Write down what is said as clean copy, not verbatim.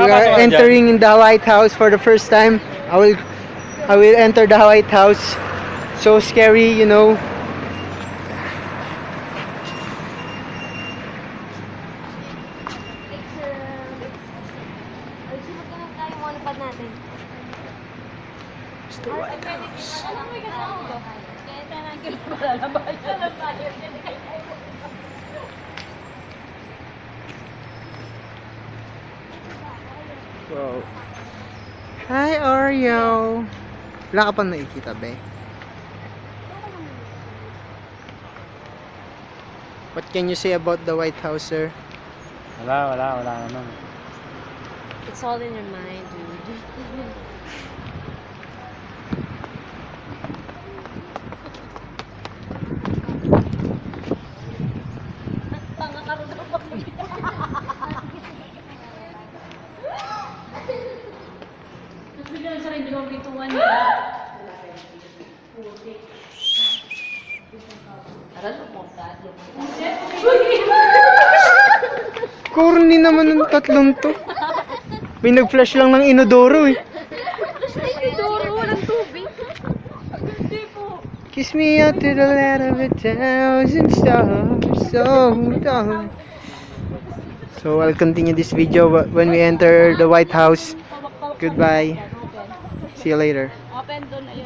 We are entering in the White House for the first time. I will enter the White House. So scary, you know. It's the White House. Wow. Hi, Oreo. Wala ka pang nakikita, be? What can you say about the White House, sir? Wala naman. It's all in your mind, dude. Corny naman ng tatlong to. May nag-flash lang ng inodoro eh. Duro, walang tubig. Hindi po. Kiss me out to the land of 1,000 stars. So I'll continue this video when we enter the White House. Goodbye. See you later. Open doon na yun.